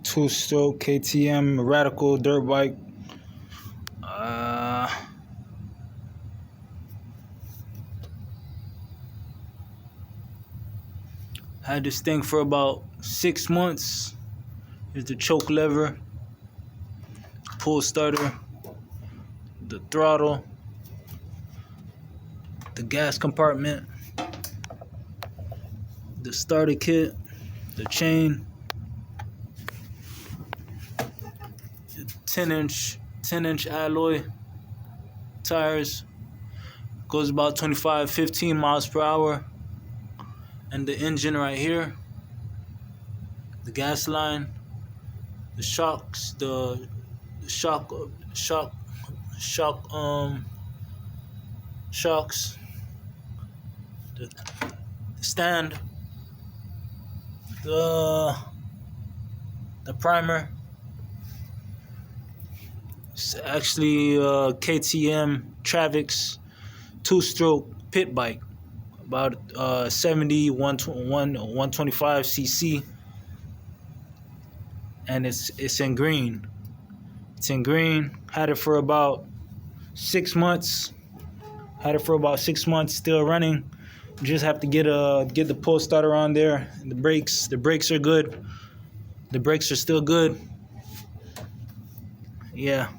two-stroke KTM Radical dirt bike. Had this thing for about 6 months. Here's the choke lever, pull starter, the throttle, the gas compartment, the starter kit, the chain, the 10-inch alloy tires, goes about 15 miles per hour, and the engine right here, the gas line, the shocks, the shocks, the stand, the primer. It's actually KTM Travix two-stroke pit bike, about 125 cc, and it's in green. It's in green. Had it for about 6 months. Still running. Just have to get the pull starter on there. And the brakes are good. The brakes are still good. Yeah.